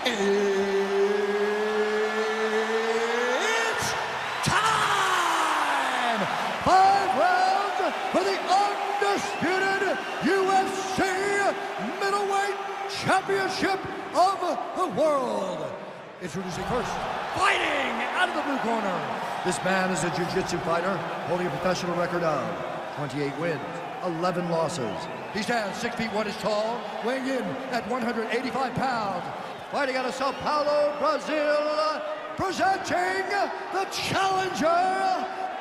It's time! 5 rounds for the undisputed UFC Middleweight Championship of the world. Introducing first, fighting out of the blue corner. This man is a jiu-jitsu fighter holding a professional record of 28 wins, 11 losses. He stands 6 feet 1 inches tall, weighing in at 185 pounds. Fighting out of Sao Paulo, Brazil, presenting the challenger,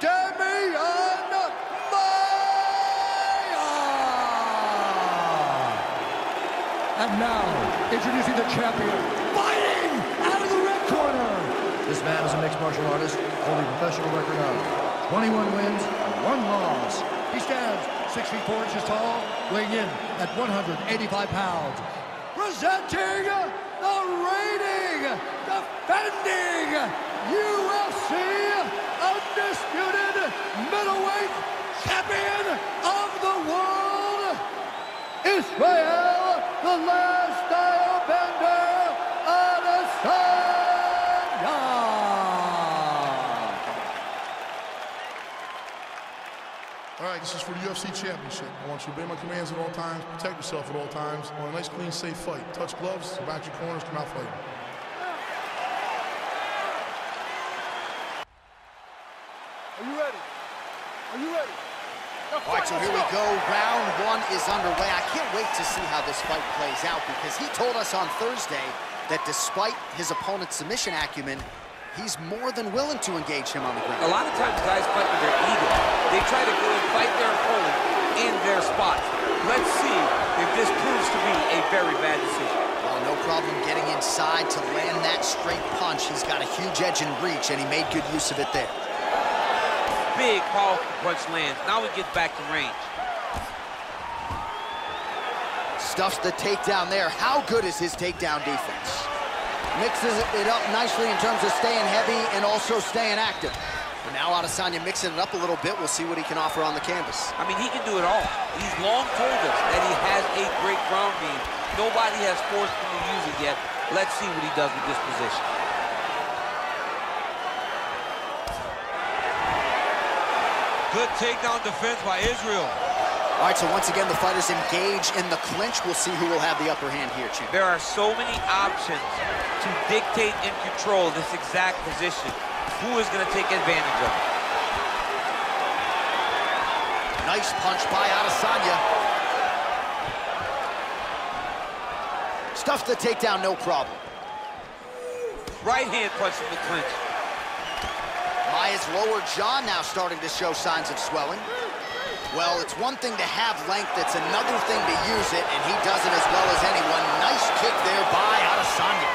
Demian Maia. And now, introducing the champion, fighting out of the red corner. This man is a mixed martial artist, holding a professional record of 21 wins, 1 loss. He stands 6 feet 4 inches tall, weighing in at 185 pounds. Presenting the reigning, defending UFC undisputed middleweight champion of the world, Israel, the last Airbender, Adesanya. All right, this is for the UFC Championship. I want you to obey my commands at all times, protect yourself at all times. I want a nice, clean, safe fight. Touch gloves, back your corners, come out fighting. Are you ready? Are you ready? All right, so here we go. Round 1 is underway. I can't wait to see how this fight plays out because he told us on Thursday that despite his opponent's submission acumen, he's more than willing to engage him on the ground. A lot of times guys fight with their ego. They try to go and fight their opponent in their spots. Let's see if this proves to be a very bad decision. Well, no problem getting inside to land that straight punch. He's got a huge edge and reach, and he made good use of it there. Big, powerful punch lands. Now he gets back to range. Stuffs the takedown there. How good is his takedown defense? Mixes it up nicely in terms of staying heavy and also staying active. But now Adesanya mixing it up a little bit. We'll see what he can offer on the canvas. I mean, he can do it all. He's long told us that he has a great ground game. Nobody has forced him to use it yet. Let's see what he does with this position. Good takedown defense by Israel. All right, so once again, the fighters engage in the clinch. We'll see who will have the upper hand here, champ. There are so many options to dictate and control this exact position. Who is going to take advantage of it? Nice punch by Adesanya. Stuffs the takedown, no problem. Right hand punch in the clinch. Maia's lower jaw now starting to show signs of swelling. Well, it's one thing to have length, it's another thing to use it, and he does it as well as anyone. Nice kick there by Adesanya.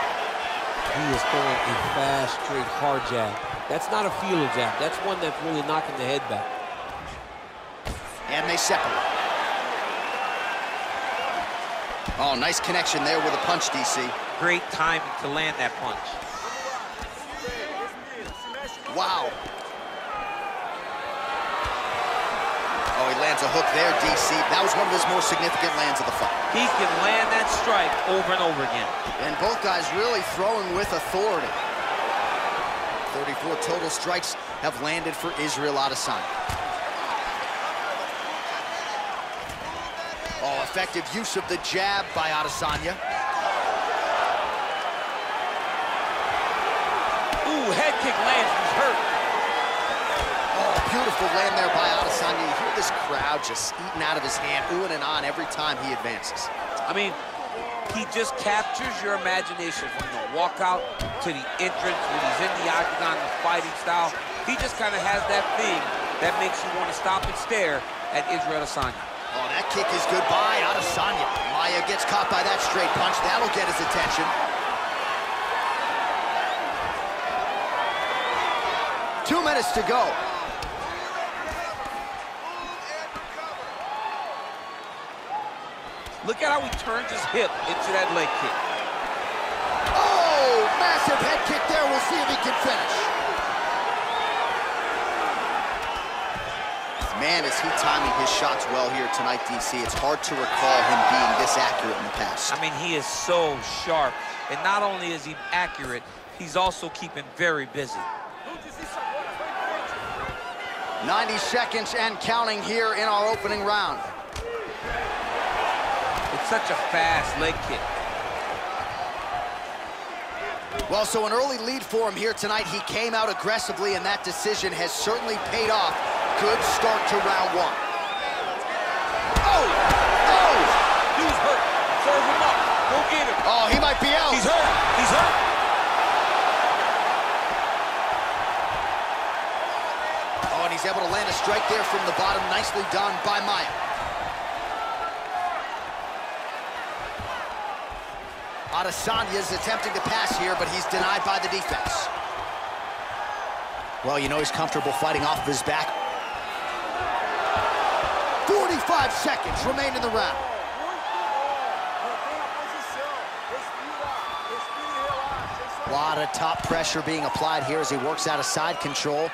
He is throwing a fast, straight, hard jab. That's not a feeler jab. That's one that's really knocking the head back. And they separate. Oh, nice connection there with a punch, DC. Great timing to land that punch. Wow. Oh, he lands a hook there, DC. That was one of his more significant lands of the fight. He can land that strike over and over again. And both guys really throwing with authority. 34 total strikes have landed for Israel Adesanya. Oh, effective use of the jab by Adesanya. Ooh, head kick lands, he's hurt. Oh, beautiful land there by Adesanya. You hear this crowd just eating out of his hand, oohing and on every time he advances. I mean, he just captures your imagination from the walkout to the entrance when he's in the octagon, the fighting style. He just kind of has that thing that makes you want to stop and stare at Israel Adesanya. Oh, that kick is good by Adesanya. Maia gets caught by that straight punch. That'll get his attention. 2 minutes to go. Look at how he turns his hip into that leg kick. Oh, massive head kick there. We'll see if he can finish. Man, is he timing his shots well here tonight, DC. It's hard to recall him being this accurate in the past. I mean, he is so sharp. And not only is he accurate, he's also keeping very busy. 90 seconds and counting here in our opening round. It's such a fast leg kick. Well, so an early lead for him here tonight. He came out aggressively, and that decision has certainly paid off. Good start to round one. Oh! Oh! Dude's hurt. Serve him up. Go get him. Oh, he might be out. He's hurt. He's hurt. Oh, and he's able to land a strike there from the bottom. Nicely done by Maia. Adesanya is attempting to pass here, but he's denied by the defense. Well, you know he's comfortable fighting off of his back. 45 seconds remain in the round. A lot of top pressure being applied here as he works out of side control.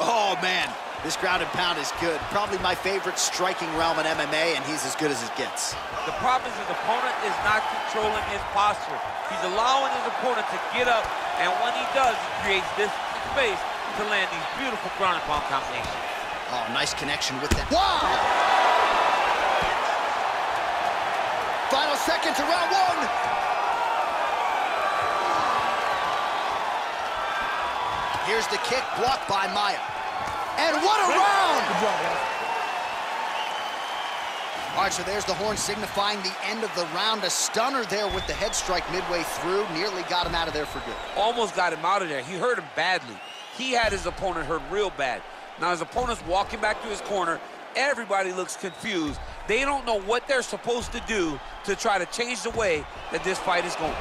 Oh, man. This ground and pound is good. Probably my favorite striking realm in MMA, and he's as good as it gets. The problem is his opponent is not controlling his posture. He's allowing his opponent to get up, and when he does, he creates this space to land these beautiful ground and pound combinations. Oh, nice connection with that. Wow! Final seconds of round one. Here's the kick blocked by Maia. And what a round! Good job, guys. All right, so there's the horn signifying the end of the round. A stunner there with the head strike midway through. Nearly got him out of there for good. Almost got him out of there. He hurt him badly. He had his opponent hurt real bad. Now his opponent's walking back to his corner. Everybody looks confused. They don't know what they're supposed to do to try to change the way that this fight is going.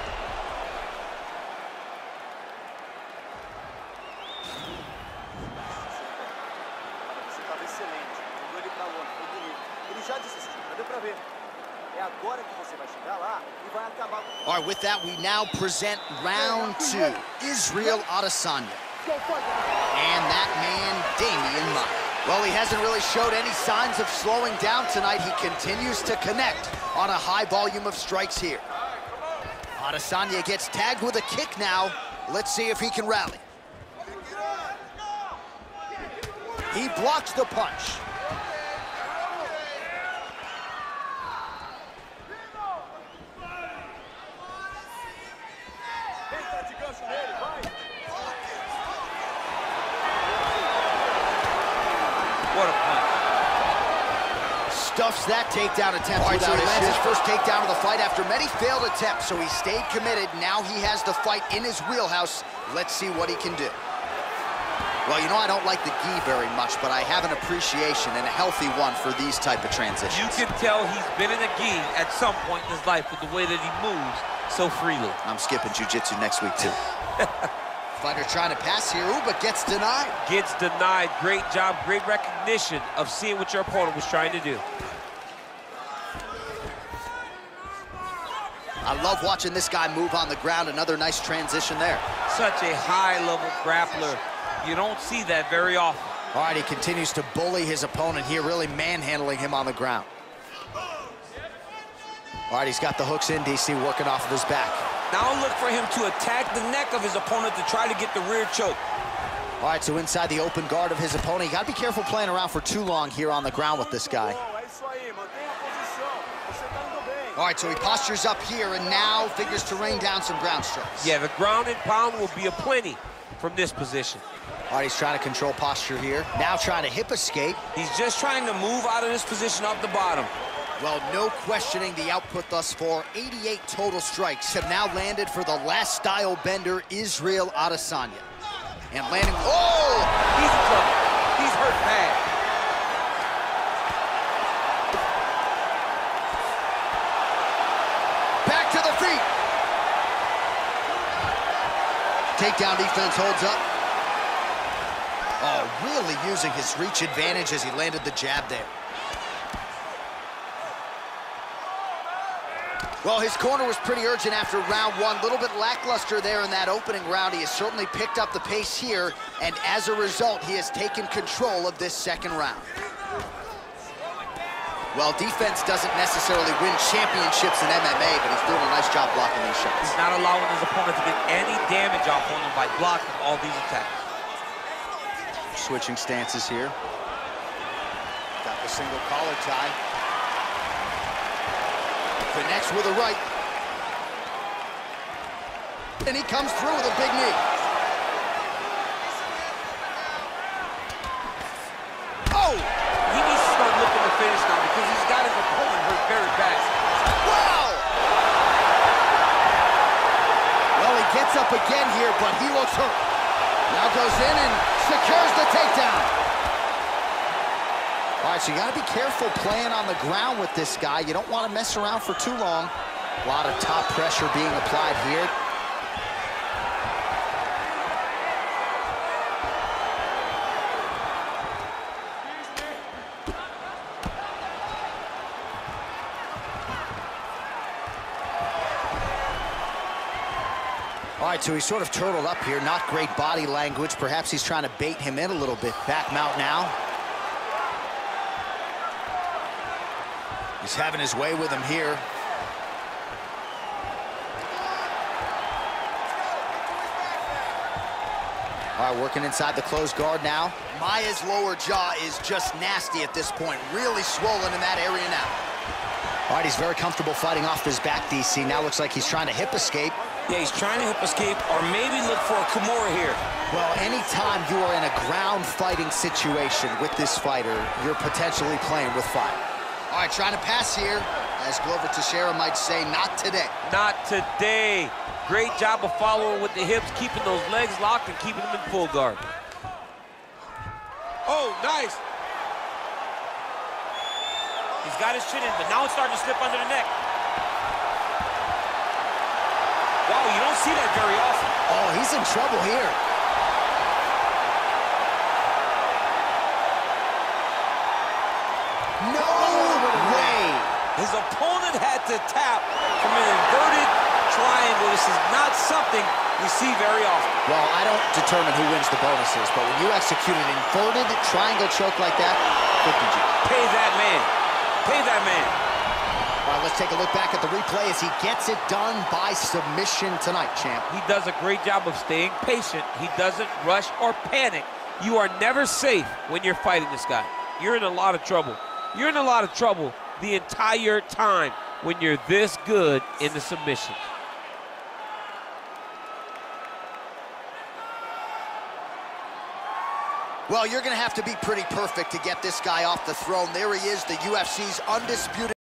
All right, with that, we now present round two. Israel Adesanya. And that man, Demian Maia. Well, he hasn't really showed any signs of slowing down tonight. He continues to connect on a high volume of strikes here. Adesanya gets tagged with a kick now. Let's see if he can rally. He blocks the punch. What a punch. Stuffs that takedown attempt. All right, so he lands his first takedown of the fight after many failed attempts, so he stayed committed. Now he has the fight in his wheelhouse. Let's see what he can do. Well, you know, I don't like the gi very much, but I have an appreciation and a healthy one for these type of transitions. You can tell he's been in a gi at some point in his life with the way that he moves so freely. I'm skipping jiu-jitsu next week, too. Fighter trying to pass here, ooh, but gets denied. Gets denied. Great job, great recognition of seeing what your opponent was trying to do. I love watching this guy move on the ground. Another nice transition there. Such a high-level grappler. You don't see that very often. All right, he continues to bully his opponent here, really manhandling him on the ground. All right, he's got the hooks in, DC, working off of his back. Now look for him to attack the neck of his opponent to try to get the rear choke. All right, so inside the open guard of his opponent. You got to be careful playing around for too long here on the ground with this guy. All right, so he postures up here and now figures to rain down some ground strikes. Yeah, the ground and pound will be aplenty from this position. All right, he's trying to control posture here. Now trying to hip escape. He's just trying to move out of this position off the bottom. Well, no questioning the output thus far. 88 total strikes have now landed for the last style bender, Israel Adesanya. And landing, oh! He's in trouble. He's hurt bad. Back to the feet. Takedown defense holds up. Oh, really using his reach advantage as he landed the jab there. Well, his corner was pretty urgent after round one. A little bit lackluster there in that opening round. He has certainly picked up the pace here, and as a result, he has taken control of this second round. Well, defense doesn't necessarily win championships in MMA, but he's doing a nice job blocking these shots. He's not allowing his opponent to get any damage off on him by blocking all these attacks. Switching stances here. Got the single collar tie. Connects with a right. And he comes through with a big knee. Oh! He needs to start looking to finish now because he's got his opponent hurt very bad. Wow! Well, he gets up again here, but he looks hurt. Now goes in and secures the takedown. All right, so you got to be careful playing on the ground with this guy. You don't want to mess around for too long. A lot of top pressure being applied here. All right, so he's sort of turtled up here. Not great body language. Perhaps he's trying to bait him in a little bit. Back mount now. He's having his way with him here. All right, working inside the closed guard now. Maia's lower jaw is just nasty at this point. Really swollen in that area now. All right, he's very comfortable fighting off his back, DC. Now looks like he's trying to hip escape. Yeah, he's trying to hip escape or maybe look for a Kimura here. Well, anytime you are in a ground fighting situation with this fighter, you're potentially playing with fire. All right, trying to pass here. As Glover Teixeira might say, not today. Not today. Great job of following with the hips, keeping those legs locked and keeping them in full guard. Oh, nice. He's got his chin in, but now it's starting to slip under the neck. Wow, you don't see that very often. Oh, he's in trouble here. No way. His opponent had to tap from an inverted triangle. This is not something you see very often. Well, I don't determine who wins the bonuses, but when you execute an inverted triangle choke like that, 50G. Pay that man. Pay that man. All right, let's take a look back at the replay as he gets it done by submission tonight, champ. He does a great job of staying patient. He doesn't rush or panic. You are never safe when you're fighting this guy. You're in a lot of trouble. You're in a lot of trouble the entire time when you're this good in the submission. Well, you're going to have to be pretty perfect to get this guy off the throne. There he is, the UFC's undisputed